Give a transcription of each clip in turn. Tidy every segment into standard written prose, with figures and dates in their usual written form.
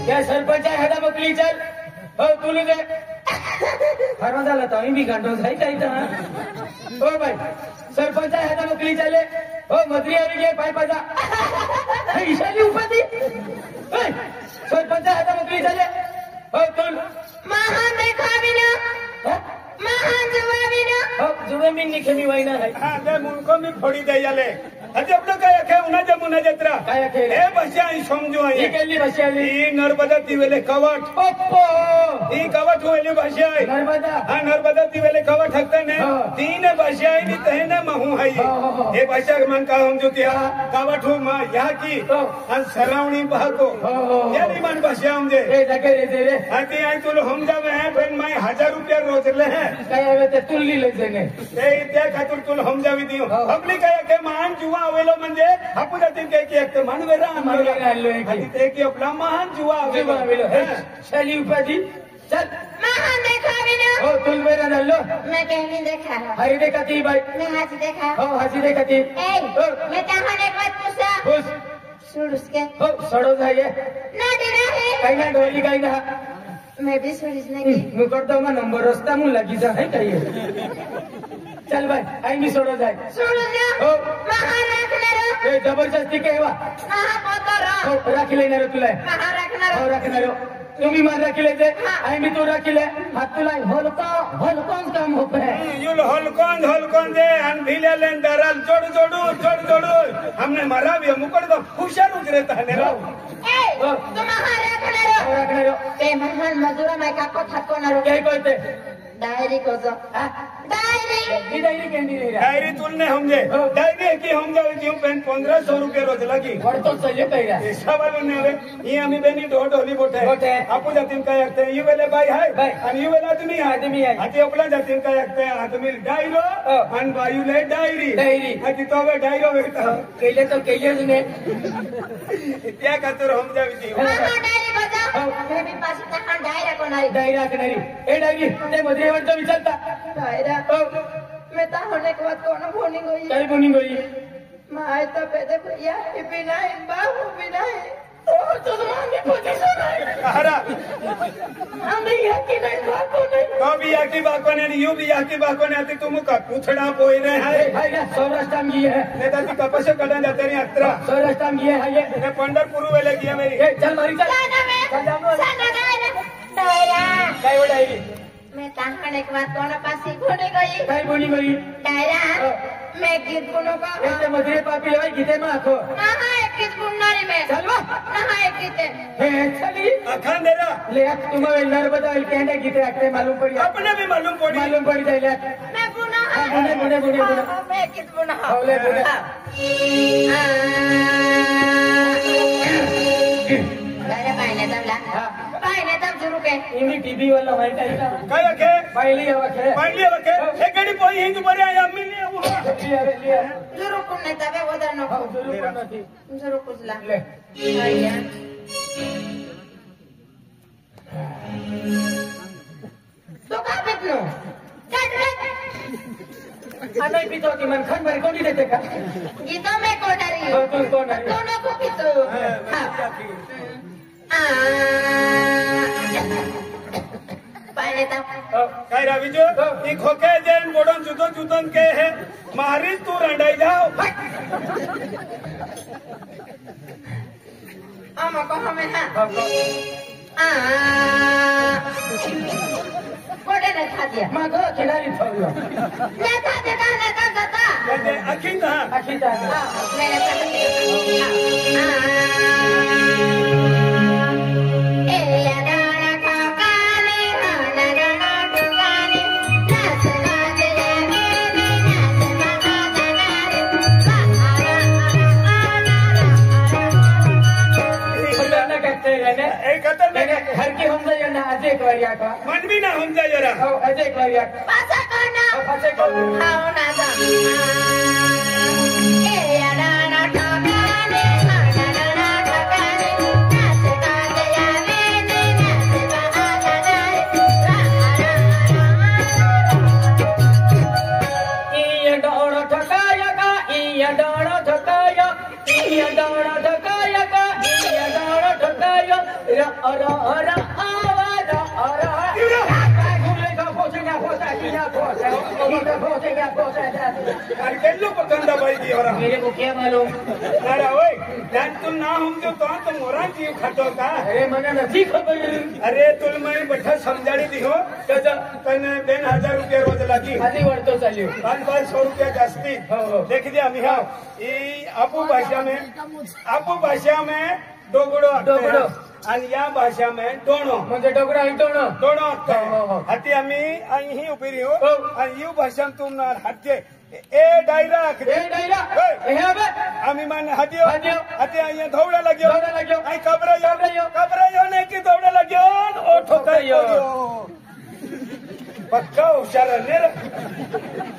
या सरपंच आहे ह्याला बकली चल हो तुला दे फरवा झाला तर आम्ही बी गांडो जाई काही तर हो बाई सरपंच आहे ह्याला बकली चाले हो मजरी आली गे पाय पाजा ईशानी उपाधी सरपंच आहे ह्याला बकली चाले हो तुल महान देखावी ना महान जवाबी ना हो जुवे मी निखेमी वाईना है हां दे मुनको मी फोड़ी दे याले अजे अपनो काय खे उना जमुना जत्रा काय खे ए बसे आई समजो आई ही केली भाषा आली ई नर्मदा दिवेले कवट ओप्पो ई कवट होले भाषा आई नर्मदा हां नर्मदा दिवेले कवट हकता ने तीन भाषा आई नी तहने महू है ए भाषा मन का हम जो त्या कवट हो मा या की अन सरावणी बहको या नी मन भाषा हम जे ए जगे रे रे आती आई तुलो हम जावे है बहन मैं 1000 रुपया रोज ले है काय आवे ते तुल्ली ले जने ए त्या खातिर तुल हम जावी दियो अपनी काय के मान जुवा आवेलो म्हणजे हापू जातील काय की एक मन वेरा मनवेरा आलो आहे की. ते की आपला महान जुवा आवेलो शाली उपाधी चल महान देखावी ना हो तुल मेरा नल्लो मैं कहनी देखा हरी देखा ती बाई मैं हाथ देखा हो हसी देखा ती ए मैं तहां एक बात पूछा खुश सुन उसके हो सड़ो जाइए ना देना है कहीं ना डोली कहीं ना मैं भी सुनिसने की मुकरदो में नंबर रास्ता मुंह लगी जा है कहिए चल भाई आई भी सड़ो जाए सुन जा हो महान रखना रो ए जबरदस्ती के वा महान पोता रो हो राखी लेना रे तुला महान रखना हो रो रखना रे तुम्ही मान राखी ले जे आई भी तू राखी ले हाथ तुला हलकन काम हो पे युल हलकन दे अन भीले लेन दराल जोड़ हमने मारा भी मुकड़ दो हुशार उतरेता है रो ए तू महान रखना रो हो रखना रे ते महान मजूरा मैं काको थको ना रो क्या कहते डायरी को जो डायरी ये डायरी कैंडी नहीं रहा डायरी तुलने हम जे डायरी की हम जावे क्यों पेन 1500 रुपए रोज लगी और तो सही कहिरा ऐसा वाला ने वे ये हमें बेनी ढोट होली बोटे आपू जातिन का एकते ये वेले भाई है और ये वेले आदमी है आती अपना जातिन का एकते आदमी डायरो अन वायु ले डायरी आती तो वे डायरो वेता केले ने त्या खातर हम जावी दी महान डायरी को जो मैं भी पास तहां डायरी को नहीं डायरी आखनारी ए डायरी ते मधुरे वंत विचारता डायरा मैं ता होने के बाद कौन बोनी गई काय बोनी गई माय तो पेदे भैया भी नहीं बाबू भी नहीं ओ तो मांगे पोजीशन है हरा हम नहीं है कि नहीं बाको नहीं तो भी आकी बाको ने यू भी आकी बाको ने आती तुम का पूछड़ा पोई रे है भाई ना सौराष्ट्र में ये है नेता ती कपसे कड़ा जाते रे अत्रा सौराष्ट्र में ये है ये ने पंढरपुर वेले किया मेरी ए चल मारी चल साना डायरा काय वो डायरी मैं तहां एक बात कौन पास सीखने गई काय बोनी गई डायरा मैं गीत गुनो का ए मधुरे पापी लवाई गीते में आखो हां एक गीत गुननारी में चल वा हां एक गीत हे चली अखान देरा ले तुम्हारे नर्मदा केंडे गीते आखते मालूम पड़ी अपने भी मालूम पड़ी मैं जाए ले गुना बुने मैं गीत गुना बोले बोले डायरा पाइने तब शुरू के इन्हीं टीवी वाला भाई टाइटा काय के पहली आवके हे गडी पोई हिंग बरे आया मिली वो लिया जरूर कुन्ने तबे उधर न हां जरूर नहीं जरूर कुछ ला ले आया तो का बेटनो काट रे नहीं पीतो की मन खन भर कोनी देते का गीतों में कौन आ रही हो है तू कौन है दोनों को पीतो पहले तब काय रावी जो ई खोके जेन बोडन जुदन के है मारी तू रंडाई जाओ आमा को हमें हां कोड़े ने खा दिया मां को खिलाड़ी छोड़ो ने था जाता कहते अखिता अखिता मैंने पता किया ए यारा ठकाने नाना ठकाने नाच नाच रे नाच ना कहते रहने ए कतर में हर की हम जाए ना आज एक बार का मन भी ना हम जा जरा ओ आज एक बार पासा करना पासे को आओ ना जा ए यारा ठकाने नाना ठकाने नाच नाच रे ये डोड़ ठकाया का ये डोड़ ठकाया ये डोड़ ठकाया का ये डोड़ ठकाया अरे पसंद पाहिजे मेरे को क्या मालूम अरे ओए तू ना हमजो तो मोरा जीव खातो का अरे मना नहीं खबर अरे तुल मैं बैठा समझाड़ी दी हो तने 1000 रुपया रोज लागी आधी वरतो चालियो 500 रुपया जास्ती देख दे आम्ही हा ई आपू भाषा में डोगडो आणि या भाषा में दोनो म्हणजे डोगरा ही दोनो हाती आम्ही ही उभी रिहो आणि यू भाषा तुम हाते ए डायरा आम्ही मान हाती हाती અહીંયા ધોવડા लाग्यो आई कबरा यो ने की धोवડા लाग्यो ओ ठोकायो पक्का हुशार आहे रे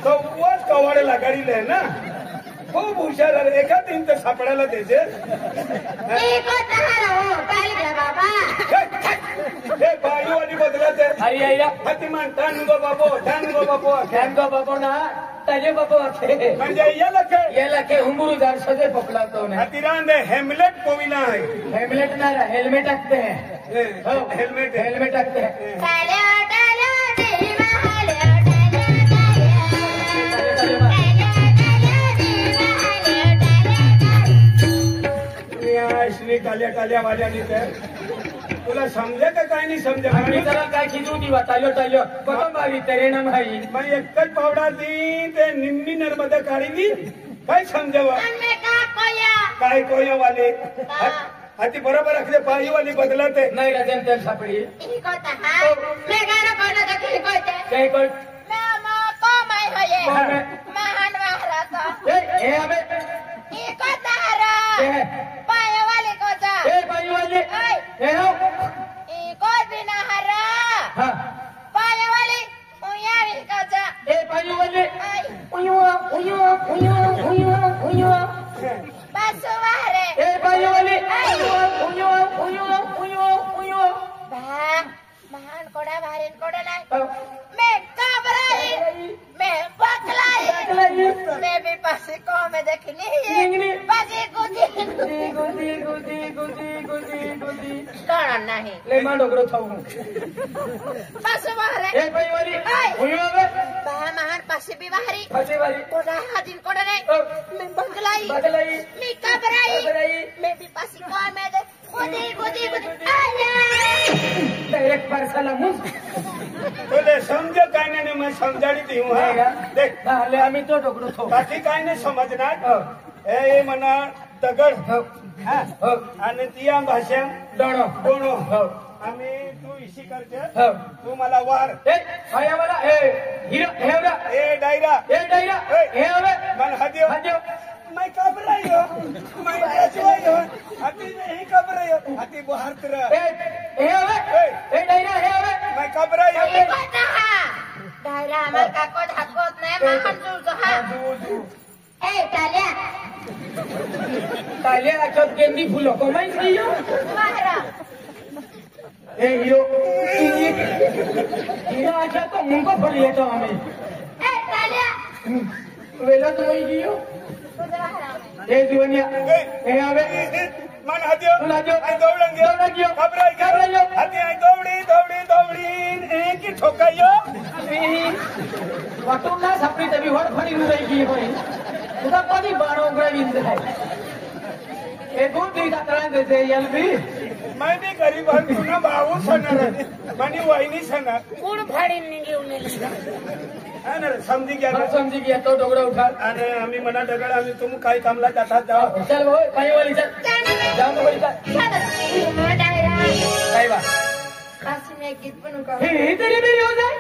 तो वाच कवाडे लगाडी ले ना खूप हुशार आहे एका दिन तर सापडायला द्यायचे हे बायू आणि बदलाचे हाती मान टानगो बाबो ना ताजे बाबो म्हणजे याला के हुंबुरुदार सजे पकड़ातो ने हतिरांदे हेमलेट कोविला आहे हेलमेट ना हेलमेट रखते हैं हेलमेट रखते हैं श्री टाल्या वाल्यानी तर तुला समजे का काय नाही समजे आम्ही जरा काय खिचू दिवा टाल्यो बघून बारी तरेना माई मग एकच पावडा दी ते निम्मी नर्मदा काढी काय समजावा काय कोया वाले हाती बरोबर असले पायी वाली बदलते नाही राजन तर सापडी काय कोण महान महाराजा हे आबे पायवाले कोचा पायवाले हे हो हाँ पायवाले उयारी कोचा पायवाले बसवारे पायवाले महान कोडा भारीन कोडा नाही मैं घबराई मैं बकलाई मैं भी पासी को में देखनी है पासी गुदी कौन नहीं ले मा डोगरो थाऊ बसवारे पायवाली महान पासी भी बाहरी पासीवाली कोडा हाजिन कोडा नहीं मैं बकलाई मैं घबराई मैं भी पासी को में गुदी डायरेक्ट पार्सला मुझ तुले समजे काय नाही मैं समजाडी दी हूं देख ले आम्ही तो डोगरो थाऊ बाकी काय नाही समजणार ए म्हणा दगड आणि तिया भाषा दोनो आम्ही तू इशी करते तू मला वार मला हिरो ए डायरा हे मन हदियो मैं घबरायो मैं बचवायो हाती नहीं घबरायो हाती बाहर तरह मैं घबरायो डायरा हमार काको धाकोत नाही महान जुळतो हा ए टाल्या आचत गेंदी फुलो कमाई खाइयो महारा ए हीरो आचा तो मुंको फलिए तो हमें ए टाल्या वेला तो वही गियो ए जीवनिया ए आवे मन हदियो आई दौड़ंगे घबरायो हाती आई दौड़ी एक ही ठोकायो वाटून ना सापडी तभी वड फणी रुई की होई तुझा कधी बाणो ग्राविंद है ए गुण दी तळा देते एलबी मैं भी गरीब हूं ना भाऊ सणार मनी वहिनी सणार कोण फाडीन घेऊन हा ना समजी गया तो डोगरा उठा आणि आम्ही मना दगड आम्ही तुम काय कामला जातात जाओ चल भाई पायवाली चल जाओ तो बोली चल डायरा काय बा काशी में गीत बनू का हे तेरी मेरी हो जाए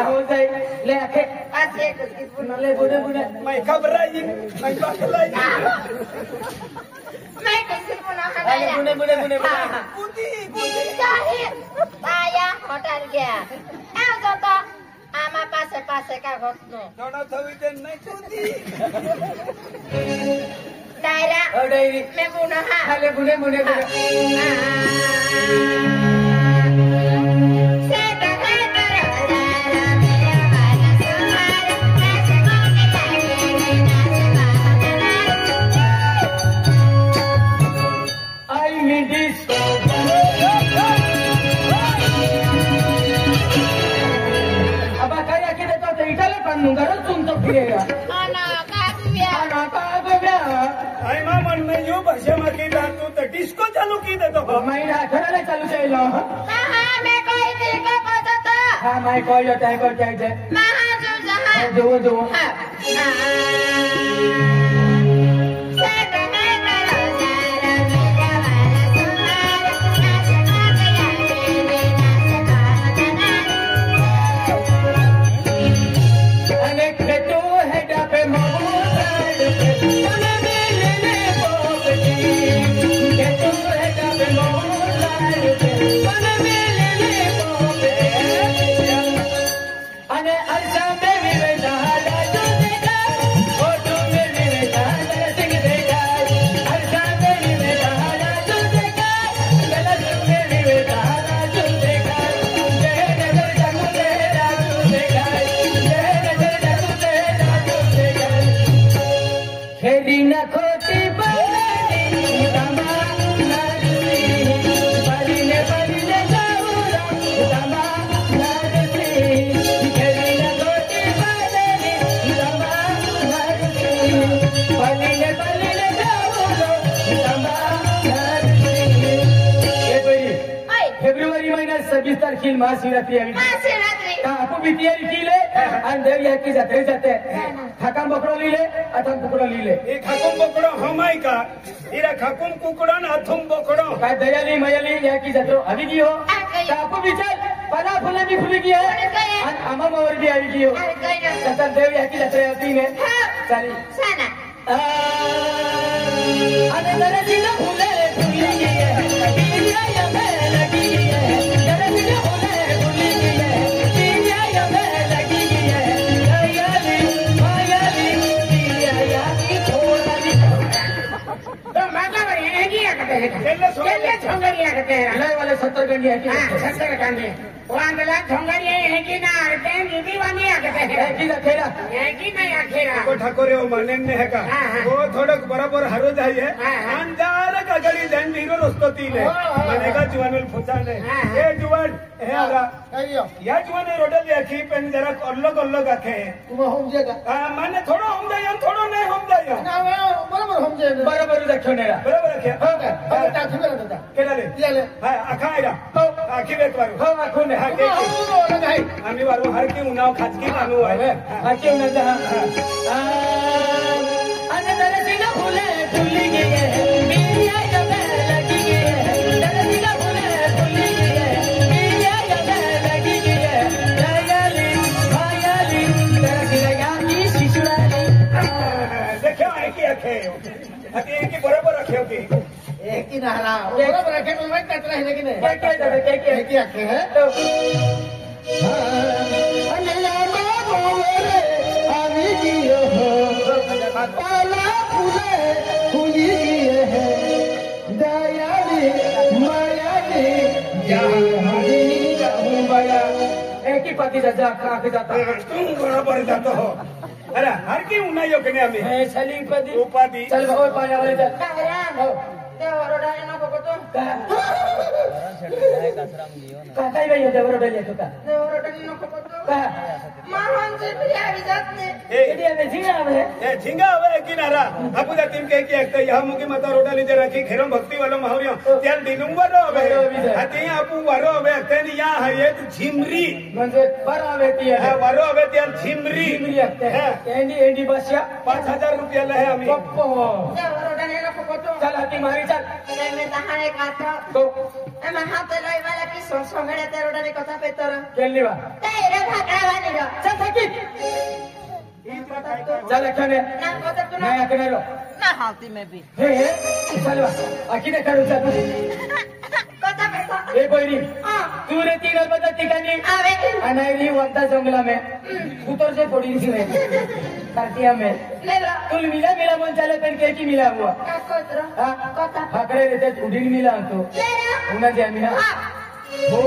हो जाए ले आके काशी एक गीत बनू ले बुने मैं घबराई मैं बकलाई मैं कैसे बना अरे बुने बुदी काहे आया होटल गया आओ तो आमा पासे का घटनो दोनों थवी ते नहीं बुदी डायरा डायरी मैं बुना हा ले बुने I mean this. चालू की देतो महिना ठरवलं चालू चाहिए महा मैं कोई दिल को पता हाँ मैं कोई होता है क्या है महा जो जहां जो फेब्रुवारी महिन्यात 26 तारखेला महाशिवरात्री आहे आपण बी तयारी केली आणि देव याची जत्रे जाते खाकाम बोकडो लिहिले अथम कुकडो लिहिले ए खाकुम बोकडो हमाय का इरा खाकुम कुकडो ना अथम बोकडो काय दयाली मयाली याची जत्रो हवी की हो आपण विचार पना फुले बी फुली की आहे आणि आमा मावर बी आवी की हो आता देव याची जत्रे होती ने चालेल sana आणि दरजीला फुले फुली की आहे पिया या में लगी है दरजीला फुले फुली की है पिया या में लगी है दयाली मायाली पिया या की थोड़ी तो माता बड़ी है की आते हैं केले छोंगरिया कहते हैं लय वाले 70 गंडी है की हां 70 गंडी वांदला छोंगरिया है की ना आते हैं दीदी वानी आते हैं की खेड़ा है की नहीं आखेरा को ठाकोरे हो माने ने है का वो थोडक बरोबर हरो जाइए अंजार का गड़ी जन धीरो रस्तो तीले माने का जुवानल फुचाने ए जुवान हे आला या जुवाने रोडल याखी पेन जरा अलग आखे तुम हम जगह माने थोडो हम जाय थोडो नहीं हम जाय ना बरोबर हम जे बरोबर दक्षिणेला बरोबर आखे हो का हम टाकी में रहता केला ले हां आखायला आखी वेत वारू हो आखून हा के हो नाही आम्ही वारू हर की उनाव खाजगी मानू आहे आके उन्हाचा आणि दरजीला फुले फुली की है पिया या में लगी है दरजीला फुले फुली की है पिया या में लगी है दयाली मायाली दरजीला या की शिशुराली देखो है की आखे अति की बरोबर आखे होती एक ही नहरा बरोबर रखे तो मैं कतरा है लेकिन क्या एक ही आखे है तो अनला मोरे आवी की हो पाला फूले फूली है दयाली मायाली जहानी जाऊं बया एक ही पति जा काफी जाता तुम बरोबर जातो हो अरे हर की उनायो कने आम्ही है छली पति उपाधी चल भाऊ पाया वाले चल Kalian, dia orang dah nak apa tu? काय बाई होते बरोबर येतो का Dia orang dah nak apa tu? का Mahan je dia bijak ni. कधी आम्ही झिंगा आम्ही ए झिंगा हवे किनारा आपू जातीन के की एकता यहा मुकी माता रोडा लीजे राखी घेरम भक्ती वालो माहौरियो त्याल दिनुम वरो हवे आती आपू वरो हवे तेनी या है झिमरी म्हणजे बरं येते हा वरो हवे त्याल झिमरी झिमरी असते एंडी एंडी बसया 5000 रुपया ले है आम्ही Pappo Dia orang dah nak apa tu? चल हाती मारी चल Dia minta hari kata. तो Emang hati lagi malah kisah songnya dia orang ni kata petor. केली वा Dia bhagwan ni dah. चल थकी चल अखने Nak kata tu मैं nak. अखने रो Nah hati maybe. हे चल वा अखिने करू चल Kata petor. ए कोयरी Ah, तू रे तीन बता ठिकाणी awe. अनायरी वंता जंगला में उतर से थोड़ी सी में कार्तिया में Lela. तुल मिला मन चले पेन के की मिला हुआ Kata tu. हाँ Kata. फाकड़े रहते उड़ीन मिला तो Lela. उन्हें जय मिला Ah. हो